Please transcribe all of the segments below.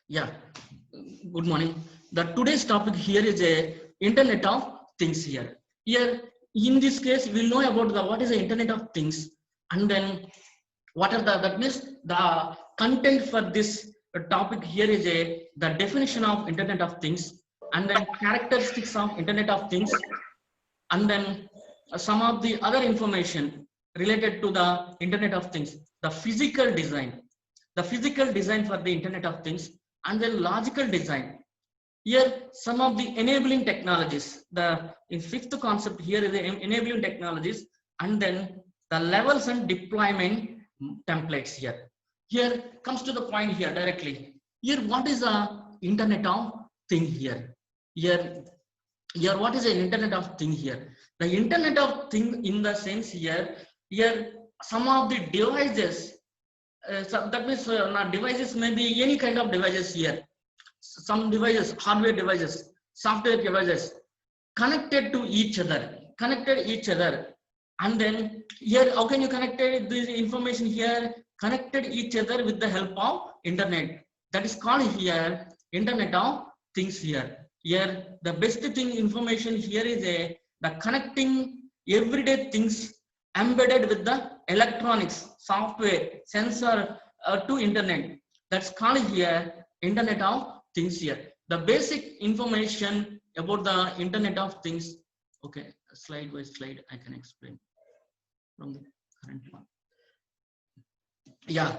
Yeah, good morning. The today's topic here is a Internet of Things here. Here, in this case, we'll know about the what is the Internet of Things, and then what are that means the content for this topic here is a the definition of Internet of Things, and then characteristics of Internet of Things, and then some of the other information related to the Internet of Things, the physical design for the Internet of Things, and then logical design. Here, some of the enabling technologies. The in fifth concept here is the enabling technologies, and then the levels and deployment templates here. Here comes to the point here directly. Here, what is the Internet of Thing here? Here, here, what is the Internet of Thing here? The Internet of Thing in the sense here some of the devices. So that means devices may be any kind of devices here, some devices, hardware devices, software devices, connected each other, and then here, how can you connect this information here? Connected each other with the help of internet. That is called here Internet of Things here. Here, the best thing information here is the connecting everyday things embedded with the electronics, software, sensor to internet. That's called here Internet of Things here. The basic information about the Internet of Things. Okay, slide by slide I can explain from the current one. Yeah,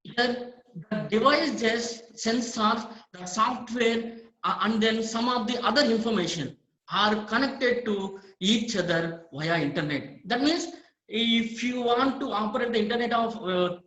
here the devices, sensors, the software, and then some of the other information are connected to each other via internet. That means if you want to operate the internet of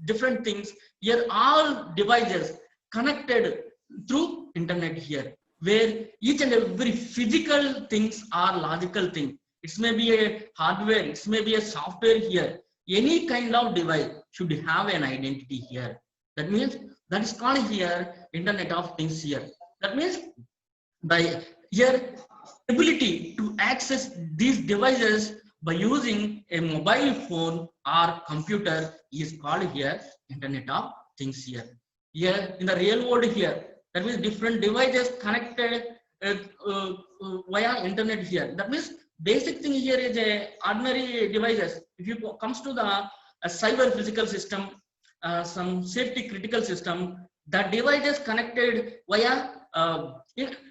different things, here all devices connected through internet here, where each and every physical things are logical thing. It may be a hardware, it may be a software here. Any kind of device should have an identity here. That means that is called here Internet of Things here. That means by here ability to access these devices by using a mobile phone or computer is called here Internet of Things here. Here in the real world here, that means different devices connected uh, uh, via internet here. That means basic thing here is a ordinary devices. If you comes to the cyber physical system, some safety critical system, the devices connected via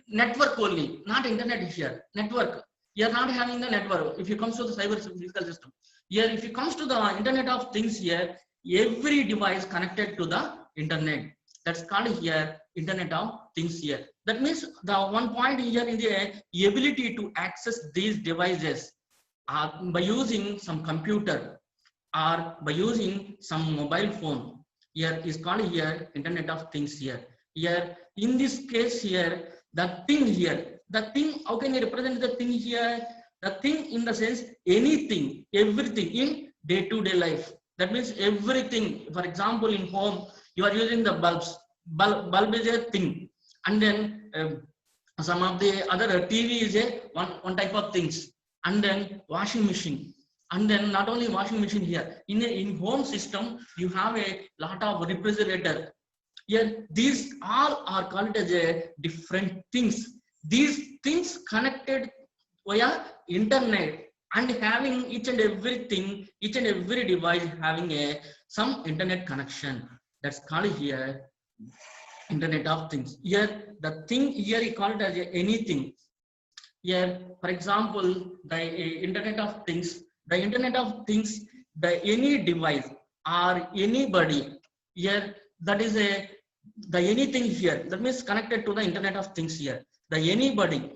network only, not internet here. Network. You are not having the network. If you comes to the cyber physical system, here if you comes to the Internet of Things here, every device connected to the internet. That's called here Internet of Things here. That means the one point here is the ability to access these devices by using some computer or by using some mobile phone. Here is called here Internet of Things here. Here in this case here, the thing here, the thing, how can you represent the thing here? The thing in the sense anything, everything in day-to-day life. That means everything. For example, in home, you are using the bulbs. Bulb is a thing, and then some of the other TV is a one type of things, and then washing machine, and then not only washing machine here. In home system, you have a lot of refrigerator. Here, these all are called as a different things. These things connected via internet and having each and everything, each and every device having a some internet connection. That's called here Internet of Things. Here, the thing here is called as anything. Here, for example, the Internet of Things, the any device or anybody here, that is the anything here. That means connected to the Internet of Things here. The anybody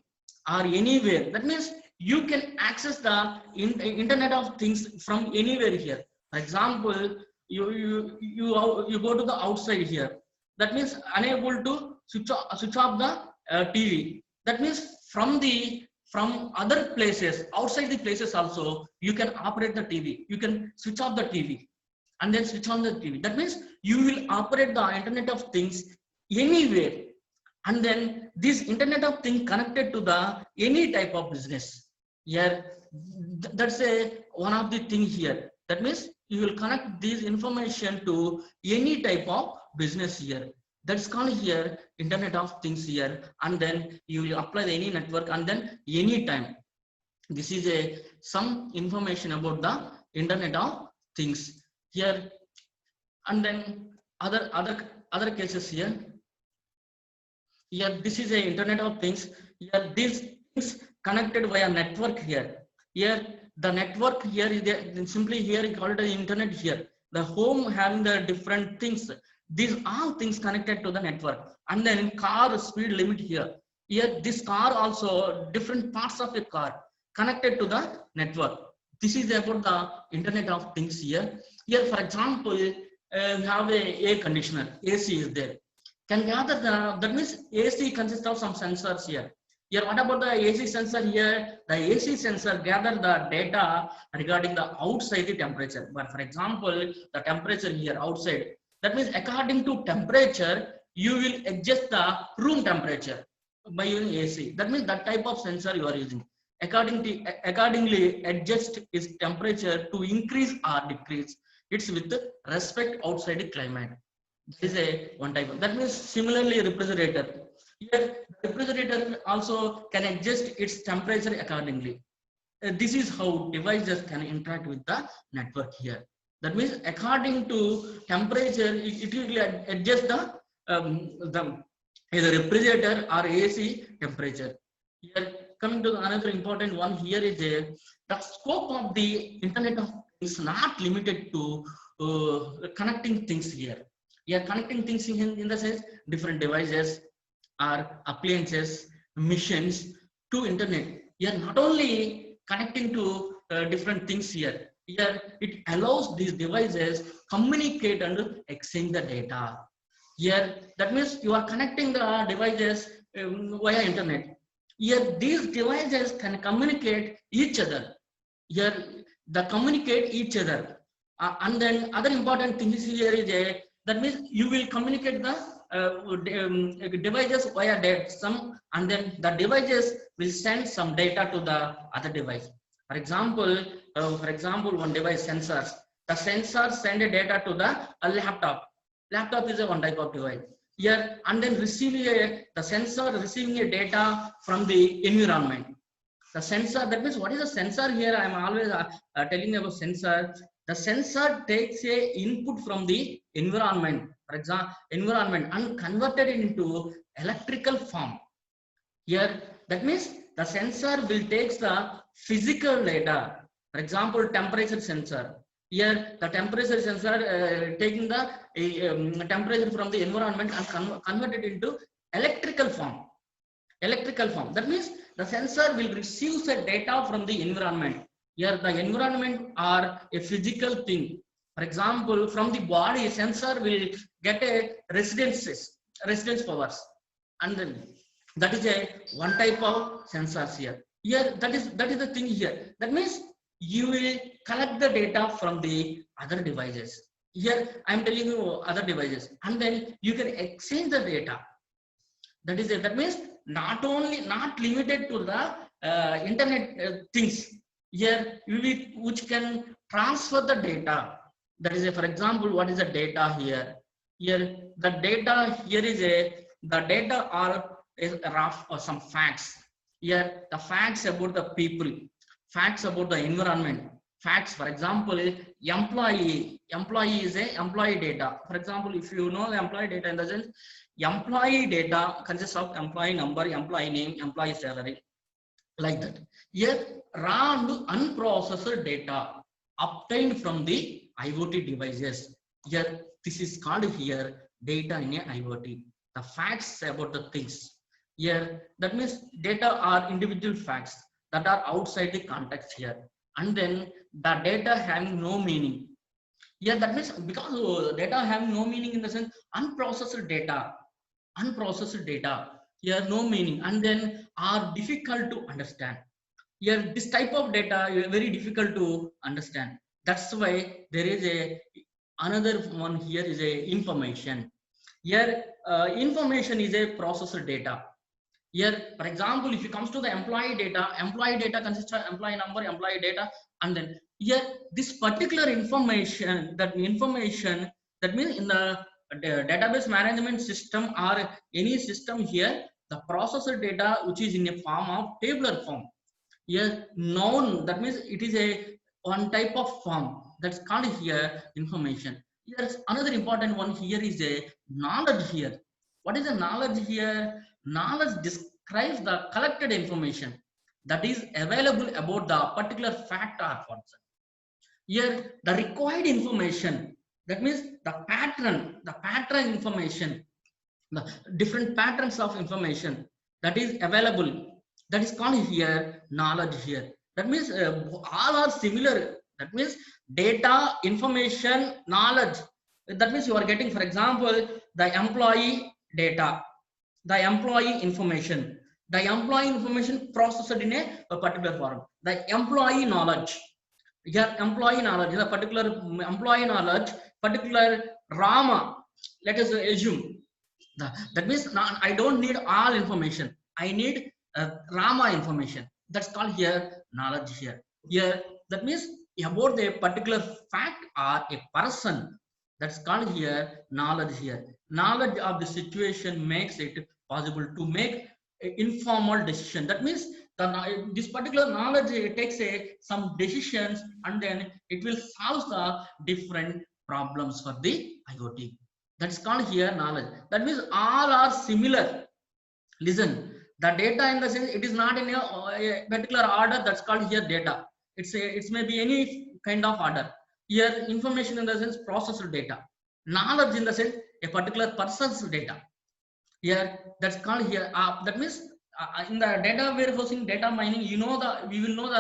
or anywhere. That means you can access the Internet of Things from anywhere here. For example, you go to the outside here. That means unable to switch off the TV. That means from other places, outside the places also, you can operate the TV. You can switch off the TV and then switch on the TV. That means you will operate the Internet of Things anywhere. And then this Internet of Things connected to the any type of business. Here, that's one of the thing here. That means you will connect this information to any type of business here. That's called here Internet of Things here, and then you will apply any network, and then anytime. This is a some information about the Internet of Things here, and then other cases here. Here, this is a Internet of Things. Here, these things connected via network here. Here, the network here is there, simply here is called the internet here. The home having the different things. These all things connected to the network. And then car speed limit here. Here, this car also different parts of a car connected to the network. This is about the Internet of Things here. Here, for example, you have a air conditioner. AC is there. Can gather the, that means AC consists of some sensors here. Here, what about the AC sensor here? The AC sensor gather the data regarding the outside the temperature. But for example, the temperature here outside. That means according to temperature, you will adjust the room temperature by using AC. That means that type of sensor you are using. Accordingly adjust its temperature to increase or decrease. It's with respect outside the climate. This is a one type of, that means similarly refrigerator. Here refrigerator also can adjust its temperature accordingly. This is how devices can interact with the network here. That means according to temperature, it will adjust the either refrigerator or AC temperature. Here coming to another important one here is the scope of the Internet of Things not limited to connecting things here. We are connecting things in the sense different devices or appliances, machines to internet. We are not only connecting to different things here. Here it allows these devices communicate and exchange the data. Here that means you are connecting the devices via internet. Here these devices can communicate each other. Here they communicate each other. And then other important things here is that means you will communicate the devices via some, and then the devices will send some data to the other device. For example, one device sensors. The sensor send a data to the laptop. Laptop is a one type of device. Here and then the sensor receiving a data from the environment. The sensor, that means what is a sensor here? I am always telling you about sensor. The sensor takes a input from the environment, for example, environment, and converted it into electrical form. Here, that means the sensor will take the physical data. For example, temperature sensor. Here, the temperature sensor taking the temperature from the environment and convert it into electrical form. Electrical form. That means the sensor will receive the data from the environment. Here the environment are a physical thing. For example, from the body, sensor will get a residence powers, and then that is a one type of sensors here. Here that is the thing here. That means you will collect the data from the other devices. Here I am telling you other devices, and then you can exchange the data. That is it. That means not limited to the internet things. Here which can transfer the data. That is for example, what is the data here? Here the data here is the data are rough or some facts. Here the facts about the people, facts about the environment, facts. For example, employee is a employee data. For example, if you know the employee data in the sense, employee data consists of employee number, employee name, employee salary, like that. Here raw and unprocessed data obtained from the IoT devices. Here this is called here data in a IoT. The facts about the things. Here that means data are individual facts that are outside the context here, and then the data having no meaning. Here that means because data having no meaning in the sense unprocessed data here no meaning, and then are difficult to understand. Here this type of data is very difficult to understand. That's why there is another one here is information. Here information is a processed data. Here for example, if it comes to the employee data consists of employee number, employee data, and then here this particular information, that means in the database management system or any system here, the processor data which is in a form of tabular form. Here known, that means it is a one type of form that's called here information. Here's another important one here is a knowledge here. What is the knowledge here? Knowledge describes the collected information that is available about the particular fact or person. Here the required information, that means the pattern information, the different patterns of information that is available, that is called here knowledge here. That means all are similar. That means data, information, knowledge. That means you are getting, for example, the employee data, the employee information, the employee information processed in a particular form, the employee knowledge. Your employee knowledge, the particular employee knowledge, particular Rama. Let us assume that means I don't need all information. I need Rama information. That's called here knowledge here. Here that means about a particular fact or a person. That's called here knowledge here. Knowledge of the situation makes it possible to make an informal decision. That means this particular knowledge takes some decisions and then it will solve the different problems for the IoT. That's called here knowledge. That means all are similar. Listen, the data in the sense it is not in a particular order. That's called here data. It's maybe any kind of order. Here information in the sense processed data. Knowledge in the sense a particular person's data. Here that's called here. That means in the data warehousing, data mining, we will know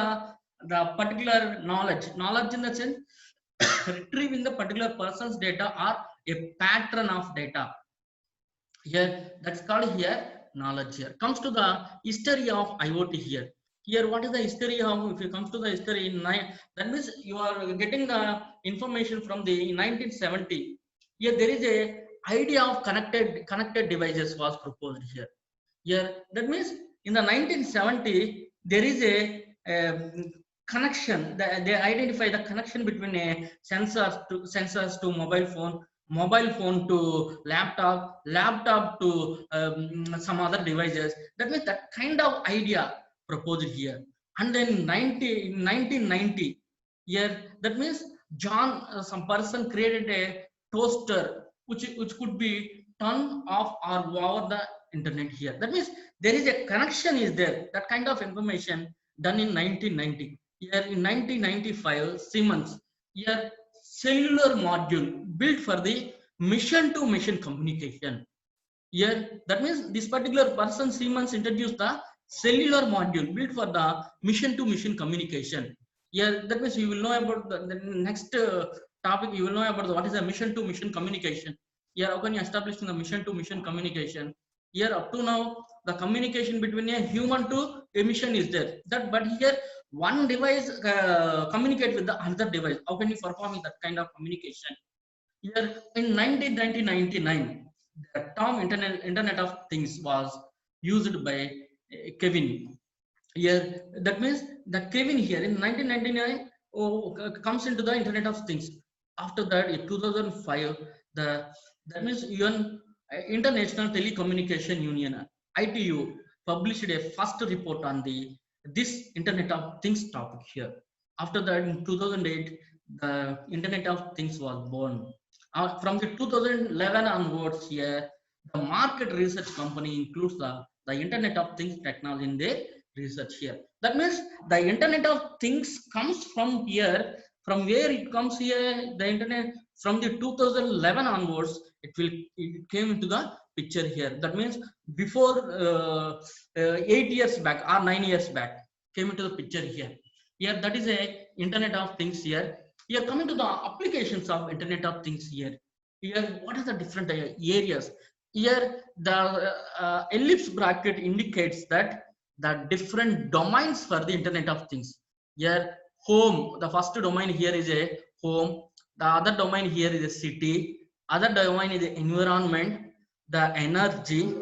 the particular knowledge. Knowledge in the sense retrieving the particular person's data or a pattern of data. Here that's called here knowledge. Here comes to the history of IoT here. Here what is the history of, if it comes to the history, that means you are getting the information from the 1970. Here there is a idea of connected devices was proposed here. Here that means in the 1970 there is a connection. They identify the connection between a sensors to mobile phone to laptop to some other devices. That means that kind of idea proposed here. And then 1990 here, that means some person created a toaster which could be turned off or over the internet here. That means there is a connection is there. That kind of information done in 1990. Here in 1995, Siemens here cellular module built for the mission-to-mission communication. Here that means this particular person Siemens introduced the cellular module built for the mission-to-mission communication. Here that means you will know about the next topic. You will know about what is a mission-to-mission communication. Here how can you establish the mission-to-mission communication? Here up to now the communication between a human to a machine is there. But here one device communicate with the another device. How can you perform that kind of communication? Here in 1999, the term Internet of Things was used by Kevin. Here that means the Kevin here in 1999 comes into the Internet of Things. After that, in 2005, that means International Telecommunication Union (ITU) published a first report on this Internet of Things topic here. After that, in 2008, the Internet of Things was born. From the 2011 onwards, here the market research company includes the Internet of Things technology in their research here. That means the Internet of Things comes from here. From where it comes here, the internet from the 2011 onwards, it came into the picture here. That means before 8 years back or 9 years back came into the picture here. Here that is a Internet of Things here. Here coming to the applications of Internet of Things here. Here what are the different areas? Here the ellipse bracket indicates that the different domains for the Internet of Things. Here home, the first domain here is a home, the other domain here is a city, other domain is the environment, the energy,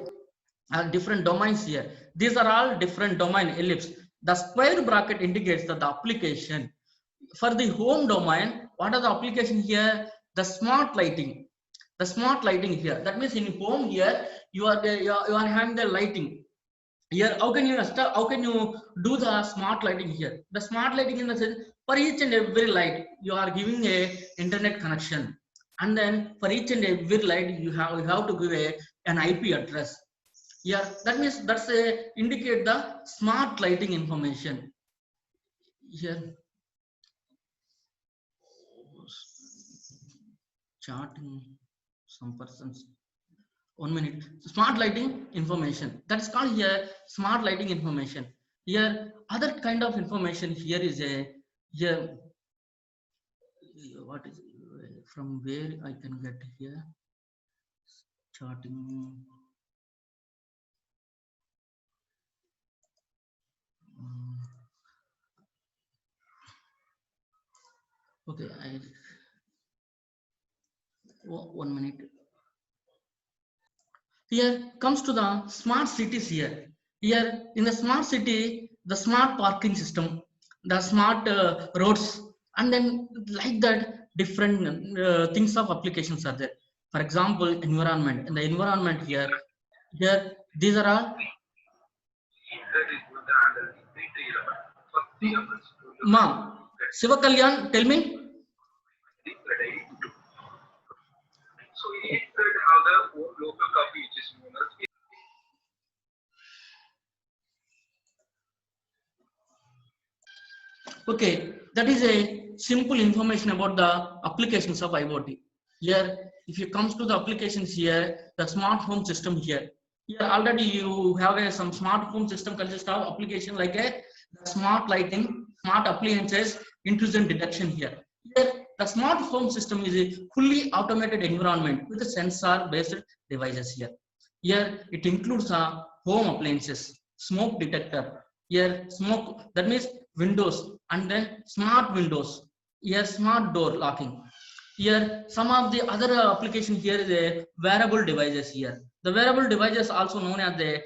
different domains here. These are all different domain ellipse. The square bracket indicates that the application. For the home domain, what are the application here? The smart lighting. The smart lighting here, that means in home here, you are having the lighting. Here, how can you do the smart lighting here? The smart lighting in the sense, for each and every light, you are giving a internet connection, and then for each and every light, you have to give an IP address. Yeah, that means that's a indicate the smart lighting information here. Charting some persons. 1 minute. Smart lighting information. That's called here smart lighting information. Here, other kind of information here is a here. What is from where I can get here? Charting. Okay, 1 minute. Here comes to the smart cities here. Here in the smart city, the smart parking system, the smart roads, and then like that, different things of applications are there. For example, environment. In the environment here these are all. Ma'am, Siva Kalyan, tell me. So he said how the local coffee which is known as. Okay, that is a simple information about the applications of IoT. Here, if you comes to the applications here, the smart home system here. Here already you have some smart home system consists of application like the smart lighting, smart appliances, intrusion detection here. Here, the smart home system is a fully automated environment with a sensor-based devices here. Here, it includes home appliances, smoke detector. Here, smoke, that means windows, and then smart windows. Here, smart door locking. Here, some of the other application here is a wearable devices here. The wearable devices also known as the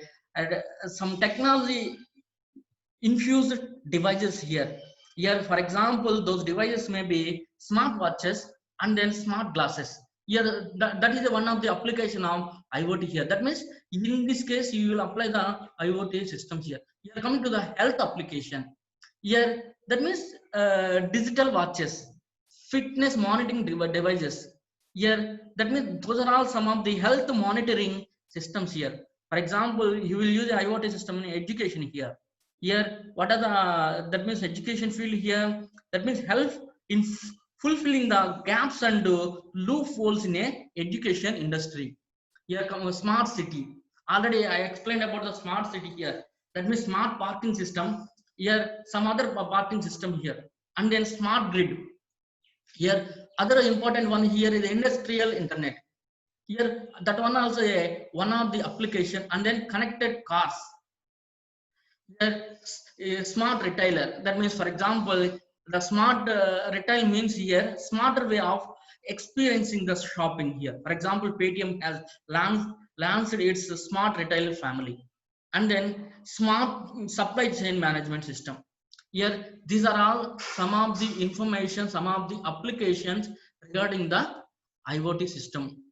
some technology infused devices here. Here, for example, those devices may be smart watches and then smart glasses. Here, that is one of the application of IoT here. That means in this case, you will apply the IoT systems here. Here, coming to the health application. Here, that means digital watches, fitness monitoring devices. Here, that means those are all some of the health monitoring systems here. For example, you will use the IoT system in education here. Here, what are the that means education field here? That means help in fulfilling the gaps and loopholes in a education industry. Here comes a smart city. Already I explained about the smart city here. That means smart parking system. Here some other parking system here, and then smart grid. Here other important one here is industrial internet. Here that one also one of the application, and then connected cars. Here a smart retailer. That means, for example, the smart retail means here smarter way of experiencing the shopping here. For example, Paytm has launched its smart retail family, and then smart supply chain management system. Here, these are all some of the information, some of the applications regarding the IoT system.